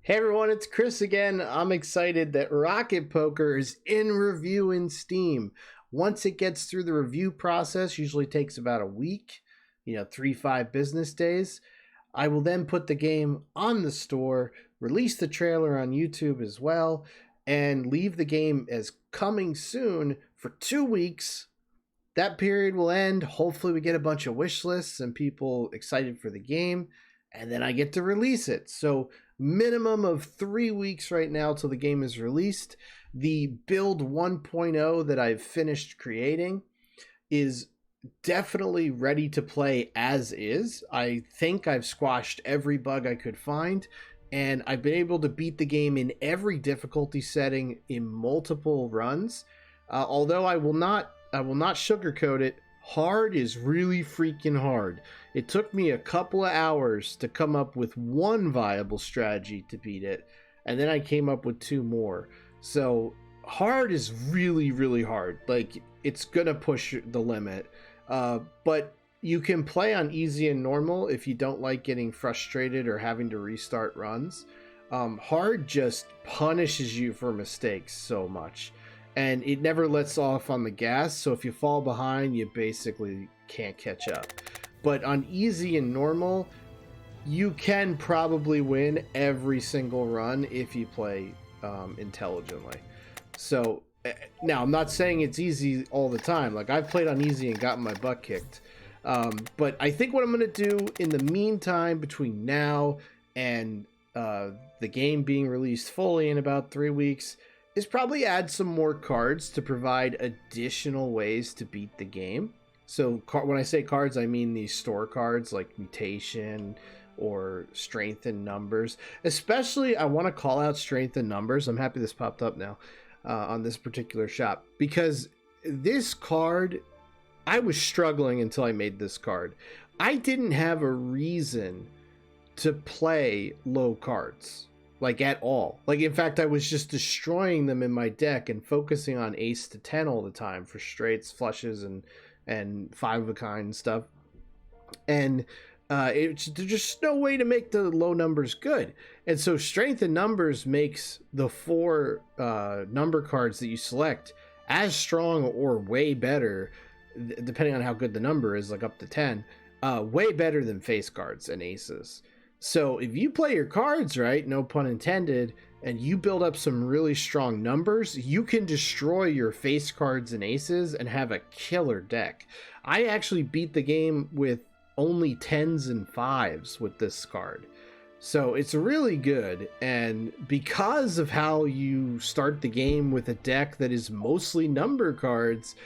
Hey everyone, it's Chris again. I'm excited that Rocket Poker is in review in Steam. Once it gets through the review process, usually takes about a week, 3, 5 business days. I will then put the game on the store, release the trailer on YouTube as well, and leave the game as coming soon for 2 weeks. That period will end. Hopefully, we get a bunch of wish lists and people excited for the game, and then I get to release it. So, minimum of 3 weeks right now till the game is released. The build 1.0 that I've finished creating is definitely ready to play as is. I think I've squashed every bug I could find, and I've been able to beat the game in every difficulty setting in multiple runs. Although I will not sugarcoat it. Hard is really freaking hard. It took me a couple of hours to come up with one viable strategy to beat it, and then I came up with two more. So hard is really, really hard. Like, it's gonna push the limit. But you can play on easy and normal if you don't like getting frustrated or having to restart runs. Hard just punishes you for mistakes so much, and it never lets off on the gas, so if you fall behind, you basically can't catch up. But on easy and normal, you can probably win every single run if you play intelligently. So now, I'm not saying it's easy all the time. Like, I've played on easy and gotten my butt kicked. But I think what I'm going to do in the meantime, between now and the game being released fully in about 3 weeks, is probably add some more cards to provide additional ways to beat the game. So when I say cards, I mean these store cards like mutation or strength in numbers. Especially, I want to call out strength in numbers. I'm happy this popped up now on this particular shop, because this card, I was struggling until I made this card. I didn't have a reason to play low cards, like, at all. Like, in fact, I was just destroying them in my deck and focusing on ace to 10 all the time for straights, flushes, and five of a kind stuff. And there's just no way to make the low numbers good. And so strength in numbers makes the four number cards that you select as strong or way better, depending on how good the number is, like up to 10, way better than face cards and aces. So if you play your cards right, no pun intended, and you build up some really strong numbers, you can destroy your face cards and aces and have a killer deck. I actually beat the game with only 10s and 5s with this card. So it's really good, and because of how you start the game with a deck that is mostly number cards,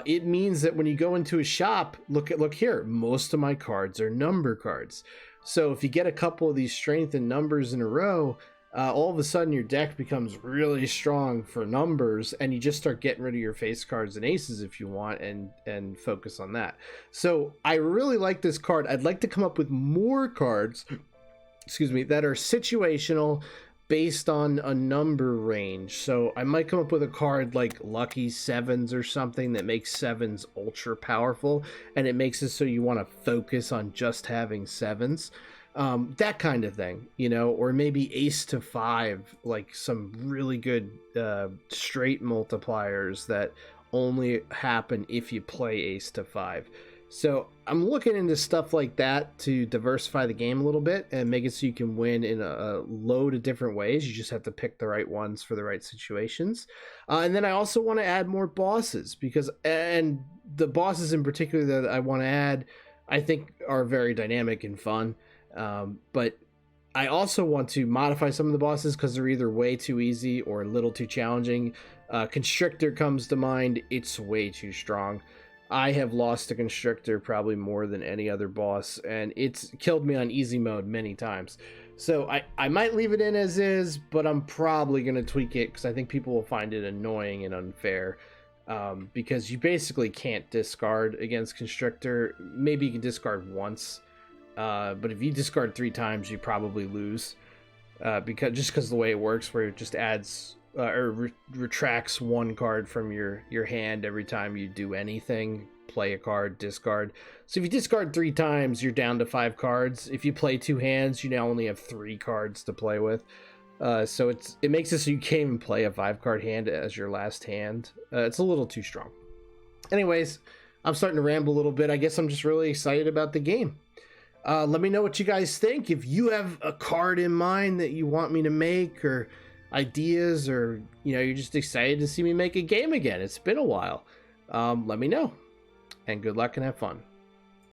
it means that when you go into a shop, look here, most of my cards are number cards. So if you get a couple of these strength and numbers in a row, all of a sudden your deck becomes really strong for numbers, and you just start getting rid of your face cards and aces if you want, and focus on that. So I really like this card. I'd like to come up with more cards, that are situational, based on a number range. So I might come up with a card like Lucky Sevens or something that makes sevens ultra powerful, and it makes it so you want to focus on just having sevens. That kind of thing, or maybe ace to 5, like some really good straight multipliers that only happen if you play ace to 5. So I'm looking into stuff like that to diversify the game a little bit and make it so you can win in a load of different ways. You just have to pick the right ones for the right situations. And then I also want to add more bosses, and the bosses in particular that I want to add, I think, are very dynamic and fun. But I also want to modify some of the bosses because they're either way too easy or a little too challenging. Constrictor comes to mind. It's way too strong. I have lost a Constrictor probably more than any other boss, and it's killed me on easy mode many times. So I might leave it in as is, but I'm probably going to tweak it because I think people will find it annoying and unfair. Because you basically can't discard against Constrictor. Maybe you can discard once, but if you discard 3 times, you probably lose. Because of the way it works, where it just adds retracts one card from your hand every time you do anything play a card, discard. So if you discard 3 times, you're down to 5 cards. If you play 2 hands, you now only have 3 cards to play with. So it makes it so you can't even play a 5-card hand as your last hand. It's a little too strong. Anyways, I'm starting to ramble a little bit. I guess I'm just really excited about the game. Let me know what you guys think. If you have a card in mind that you want me to make, or ideas, or you're just excited to see me make a game again. It's been a while. Let me know. And good luck and have fun.